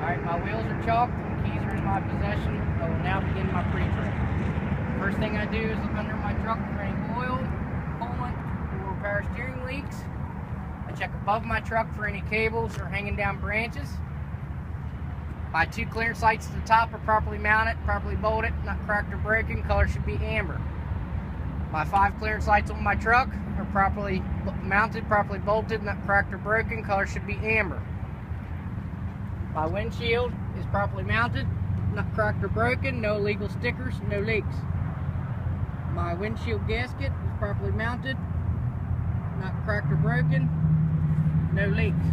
Alright, my wheels are chalked and the keys are in my possession. I will now begin my pre-trip. First thing I do is look under my truck for any oil, coolant, or power steering leaks. I check above my truck for any cables or hanging down branches. My 2 clearance lights at the top are properly mounted, properly bolted, not cracked or broken. Color should be amber. My 5 clearance lights on my truck are properly mounted, properly bolted, not cracked or broken. Color should be amber. My windshield is properly mounted, not cracked or broken, no illegal stickers, no leaks. My windshield gasket is properly mounted, not cracked or broken, no leaks.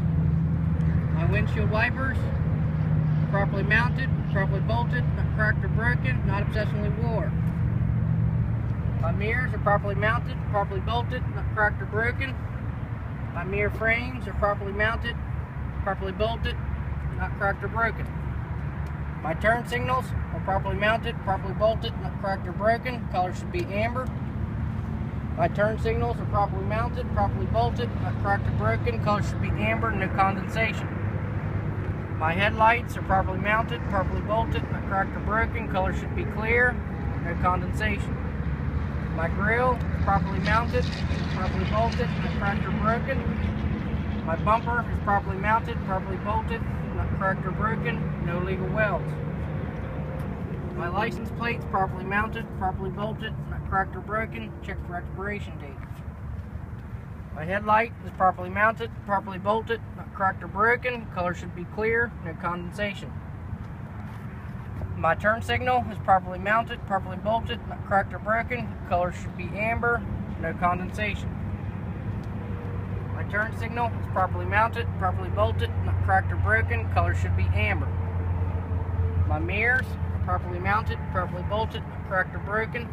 My windshield wipers properly mounted, properly bolted, not cracked or broken, not obsessively wore. My mirrors are properly mounted, properly bolted, not cracked or broken. My mirror frames are properly mounted, properly bolted, not cracked or broken. My turn signals are properly mounted, properly bolted, not cracked or broken. Color should be amber. My turn signals are properly mounted, properly bolted, not cracked or broken. Color should be amber, no condensation. My headlights are properly mounted, properly bolted, not cracked or broken. Color should be clear, no condensation. My grill is properly mounted, properly bolted, not cracked or broken. My bumper is properly mounted, properly bolted, not cracked or broken, no legal welds. My license plate's properly mounted, properly bolted, not cracked or broken, check for expiration date. My headlight is properly mounted, properly bolted, not cracked or broken, color should be clear, no condensation. My turn signal is properly mounted, properly bolted, not cracked or broken, color should be amber, no condensation. My turn signal is properly mounted, properly bolted, not cracked or broken, color should be amber. My mirrors are properly mounted, properly bolted, not cracked or broken.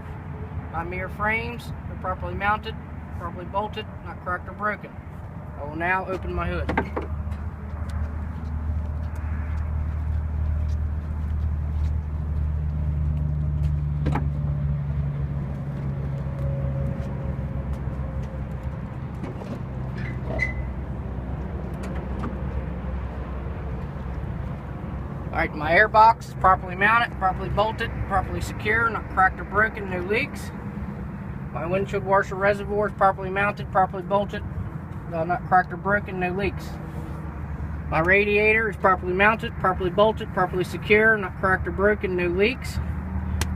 My mirror frames are properly mounted, properly bolted, not cracked or broken. I will now open my hood. Alright, my airbox is properly mounted, properly bolted, properly secure, not cracked or broken, no leaks. My windshield washer reservoir is properly mounted, properly bolted, not cracked or broken, no leaks. My radiator is properly mounted, properly bolted, properly secure, not cracked or broken, no leaks.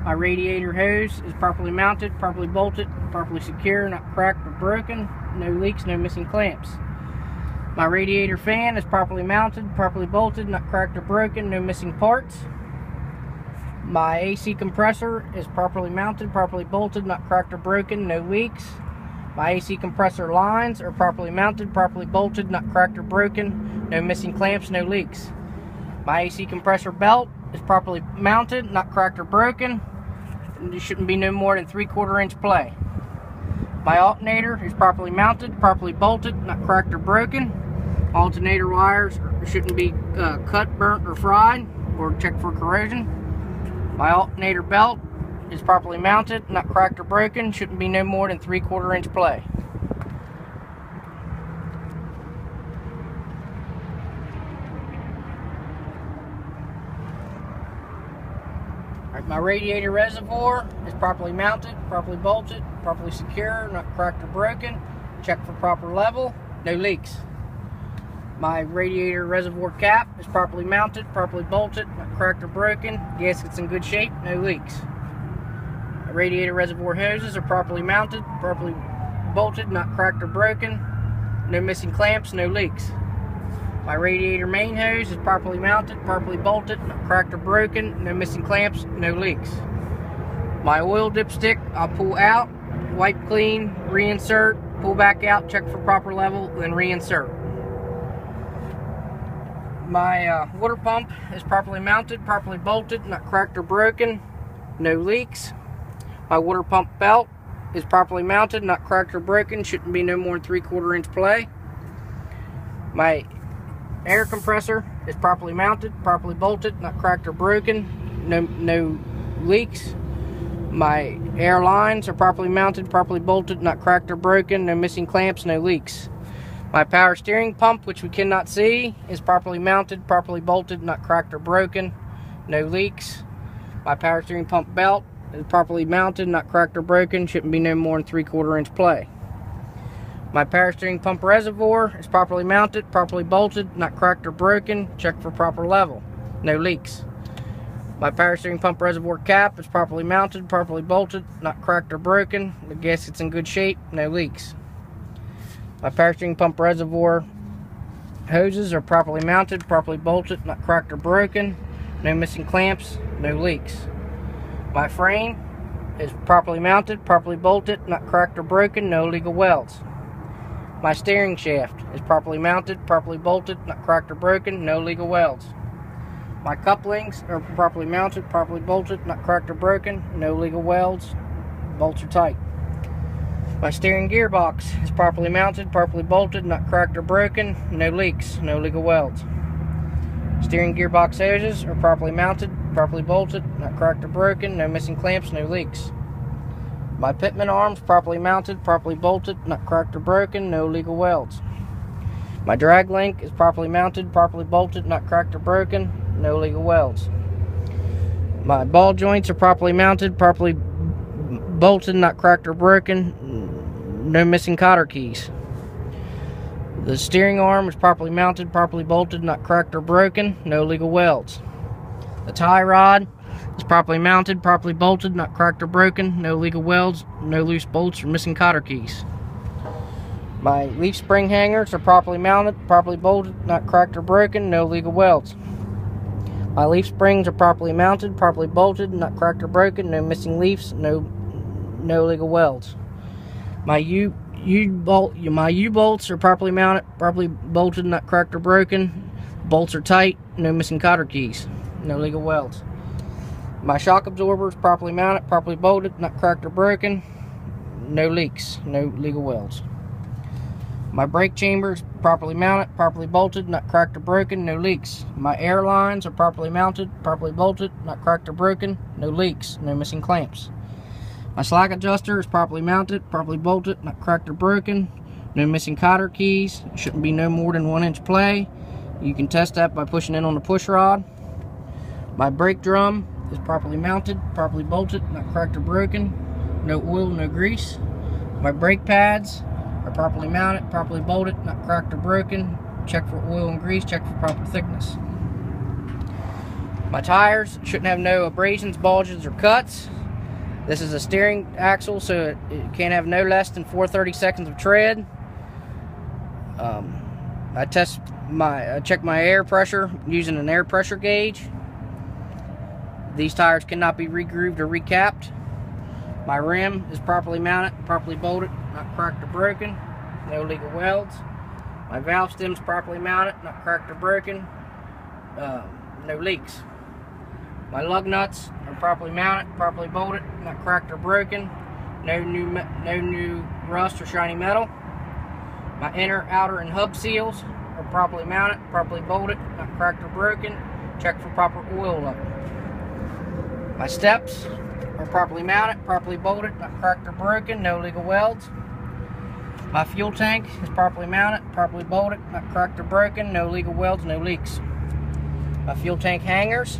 My radiator hose is properly mounted, properly bolted, properly secure, not cracked or broken, no leaks, no missing clamps. My radiator fan is properly mounted, properly bolted, not cracked or broken, no missing parts. My AC compressor is properly mounted, properly bolted, not cracked or broken, no leaks. My AC compressor lines are properly mounted, properly bolted, not cracked or broken, no missing clamps, no leaks. My AC compressor belt is properly mounted, not cracked or broken. There shouldn't be no more than 3/4 inch play. My alternator is properly mounted, properly bolted, not cracked or broken. Alternator wires shouldn't be cut, burnt, or fried, or checked for corrosion. My alternator belt is properly mounted, not cracked or broken. Shouldn't be no more than 3/4 inch play. Alright, my radiator reservoir is properly mounted, properly bolted, properly secure, not cracked or broken. Check for proper level, no leaks. My radiator reservoir cap is properly mounted, properly bolted, not cracked or broken. Gasket's in good shape, no leaks. My radiator reservoir hoses are properly mounted, properly bolted, not cracked or broken. No missing clamps, no leaks. My radiator main hose is properly mounted, properly bolted, not cracked or broken. No missing clamps, no leaks. My oil dipstick I'll pull out, wipe clean, reinsert, pull back out, check for proper level, then reinsert. My water pump is properly mounted, properly bolted, not cracked or broken, no leaks. My water pump belt is properly mounted, not cracked or broken, shouldn't be no more than 3/4 inch play. My air compressor is properly mounted, properly bolted, not cracked or broken, no leaks. My air lines are properly mounted, properly bolted, not cracked or broken, no missing clamps, no leaks. My power steering pump, which we cannot see, is properly mounted, properly bolted, not cracked or broken, no leaks. My power steering pump belt is properly mounted, not cracked or broken, shouldn't be no more than 3/4 inch play. My power steering pump reservoir is properly mounted, properly bolted, not cracked or broken, check for proper level, no leaks. My power steering pump reservoir cap is properly mounted, properly bolted, not cracked or broken, the gasket's in good shape, no leaks. My power steering pump reservoir hoses are properly mounted, properly bolted, not cracked or broken, no missing clamps, no leaks. My frame is properly mounted, properly bolted, not cracked or broken, no illegal welds. My steering shaft is properly mounted, properly bolted, not cracked or broken, no legal welds. My couplings are properly mounted, properly bolted, not cracked or broken, no legal welds, bolts are tight. My steering gearbox is properly mounted, properly bolted, not cracked or broken, no leaks, no legal welds. Steering gearbox hoses are properly mounted, properly bolted, not cracked or broken, no missing clamps, no leaks. My pitman arms properly mounted, properly bolted, not cracked or broken, no legal welds. My drag link is properly mounted, properly bolted, not cracked or broken, no legal welds. My ball joints are properly mounted, properly bolted, not cracked or broken, no missing cotter keys. The steering arm is properly mounted, properly bolted, not cracked or broken, no legal welds. The tie rod is properly mounted, properly bolted, not cracked or broken, no legal welds, no loose bolts or missing cotter keys. My leaf spring hangers are properly mounted, properly bolted, not cracked or broken, no legal welds. My leaf springs are properly mounted, properly bolted, not cracked or broken, no missing leaves, no legal welds. My U-bolts are properly mounted, properly bolted, not cracked or broken. Bolts are tight, no missing cotter keys, no legal welds. My shock absorber is properly mounted, properly bolted, not cracked or broken, no leaks, no legal welds. My brake chamber is properly mounted, properly bolted, not cracked or broken, no leaks. My air lines are properly mounted, properly bolted, not cracked or broken, no leaks, no missing clamps. My slack adjuster is properly mounted, properly bolted, not cracked or broken, no missing cotter keys, shouldn't be no more than 1 inch play. You can test that by pushing in on the push rod. My brake drum is properly mounted, properly bolted, not cracked or broken, no oil, no grease. My brake pads are properly mounted, properly bolted, not cracked or broken. Check for oil and grease, check for proper thickness. My tires shouldn't have no abrasions, bulges, or cuts. This is a steering axle, so it can't have no less than 4/32 of tread. I check my air pressure using an air pressure gauge. These tires cannot be re-grooved or recapped. My rim is properly mounted, properly bolted, not cracked or broken, no legal welds. My valve stem is properly mounted, not cracked or broken, no leaks. My lug nuts are properly mounted, properly bolted, not cracked or broken, no new rust or shiny metal. My inner, outer, and hub seals are properly mounted, properly bolted, not cracked or broken. Check for proper oil level. My steps are properly mounted, properly bolted, not cracked or broken, no legal welds. My fuel tank is properly mounted, properly bolted, not cracked or broken, no legal welds, no leaks. My fuel tank hangers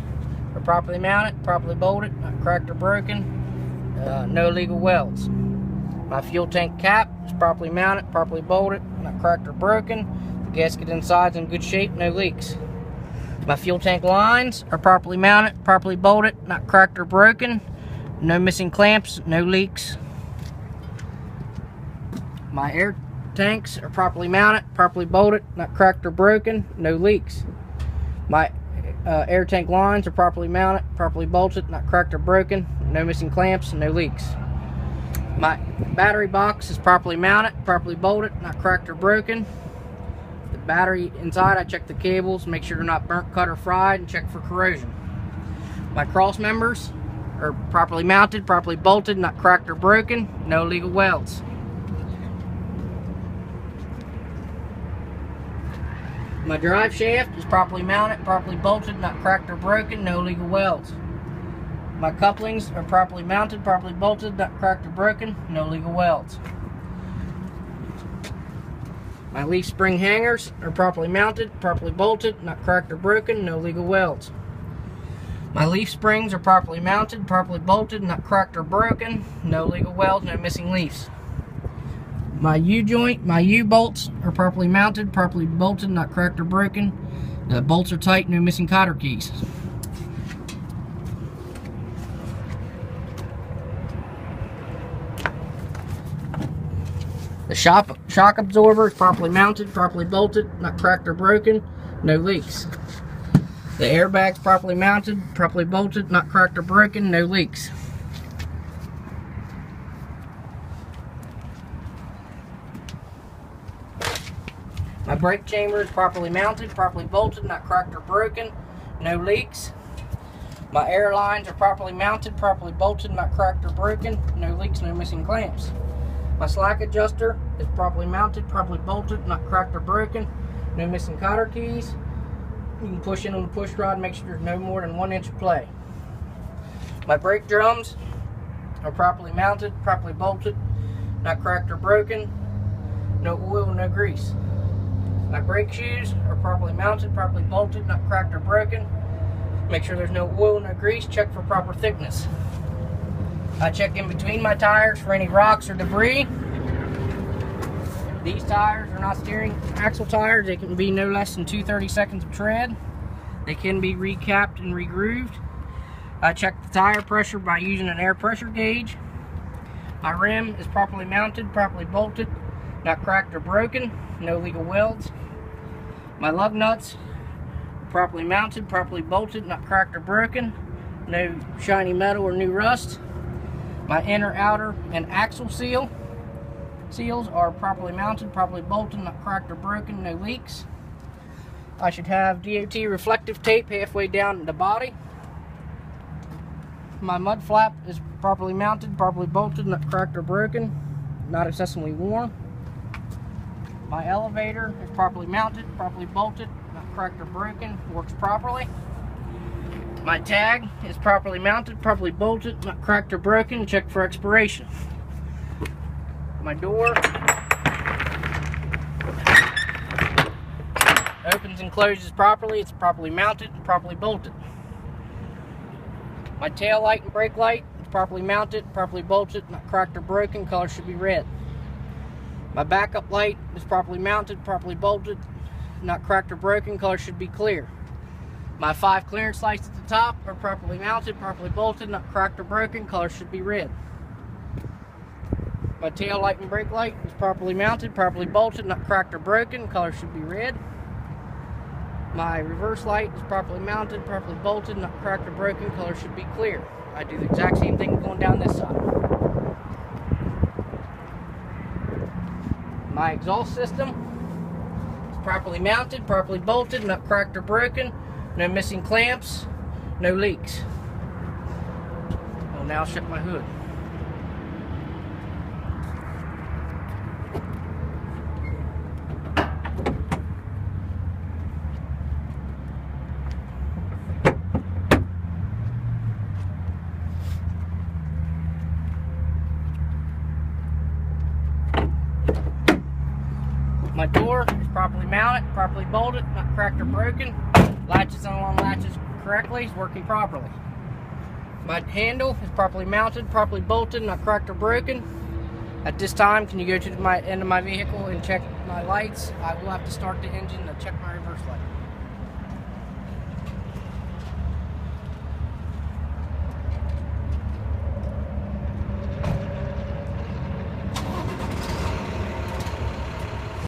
are properly mounted, properly bolted, not cracked or broken, no legal welds. My fuel tank cap is properly mounted, properly bolted, not cracked or broken. The gasket inside is in good shape, no leaks. My fuel tank lines are properly mounted, properly bolted, not cracked or broken, no missing clamps, no leaks. My air tanks are properly mounted, properly bolted, not cracked or broken, no leaks. My air tank lines are properly mounted, properly bolted, not cracked or broken, no missing clamps, no leaks. My battery box is properly mounted, properly bolted, not cracked or broken. The battery inside, I check the cables, make sure they're not burnt, cut, or fried, and check for corrosion. My cross members are properly mounted, properly bolted, not cracked or broken, no legal welds. My drive shaft is properly mounted, properly bolted, not cracked or broken, no legal welds. My couplings are properly mounted, properly bolted, not cracked or broken, no legal welds. My leaf spring hangers are properly mounted, properly bolted, not cracked or broken, no legal welds. My leaf springs are properly mounted, properly bolted, not cracked or broken, no legal welds, no missing leaves. My U-joint, my U-bolts are properly mounted, properly bolted, not cracked or broken. The bolts are tight, no missing cotter keys. The shock absorber is properly mounted, properly bolted, not cracked or broken, no leaks. The airbag's properly mounted, properly bolted, not cracked or broken, no leaks. My brake chamber is properly mounted, properly bolted, not cracked or broken, no leaks. My air lines are properly mounted, properly bolted, not cracked or broken, no leaks, no missing clamps. My slack adjuster is properly mounted, properly bolted, not cracked or broken, no missing cotter keys. You can push in on the push rod, make sure there's no more than 1 inch of play. My brake drums are properly mounted, properly bolted, not cracked or broken, no oil, no grease. My brake shoes are properly mounted, properly bolted, not cracked or broken. Make sure there's no oil, no grease, check for proper thickness. I check in between my tires for any rocks or debris. These tires are not steering axle tires. They can be no less than 2/32 of tread. They can be recapped and regrooved. I check the tire pressure by using an air pressure gauge. My rim is properly mounted, properly bolted, not cracked or broken, no legal welds. My lug nuts are properly mounted, properly bolted, not cracked or broken, no shiny metal or new rust. My inner, outer, and axle seals are properly mounted, properly bolted, not cracked or broken, no leaks. I should have DOT reflective tape halfway down the body. My mud flap is properly mounted, properly bolted, not cracked or broken, not excessively worn. My elevator is properly mounted, properly bolted, not cracked or broken, works properly. My tag is properly mounted, properly bolted, not cracked or broken, checked for expiration. My door opens and closes properly, it's properly mounted and properly bolted. My tail light and brake light is properly mounted, properly bolted, not cracked or broken, color should be red. My backup light is properly mounted, properly bolted, not cracked or broken, color should be clear. My 5 clearance lights at the top are properly mounted, properly bolted, not cracked or broken, color should be red. My tail light and brake light is properly mounted, properly bolted, not cracked or broken, color should be red. My reverse light is properly mounted, properly bolted, not cracked or broken, color should be clear. I do the exact same thing going down this side. My exhaust system is properly mounted, properly bolted, not cracked or broken, no missing clamps, no leaks. I'll now shut my hood. My door is properly mounted, properly bolted, not cracked or broken. Latches on latches correctly, is working properly. My handle is properly mounted, properly bolted, not cracked or broken. At this time, can you go to the end of my vehicle and check my lights? I will have to start the engine to check my reverse light.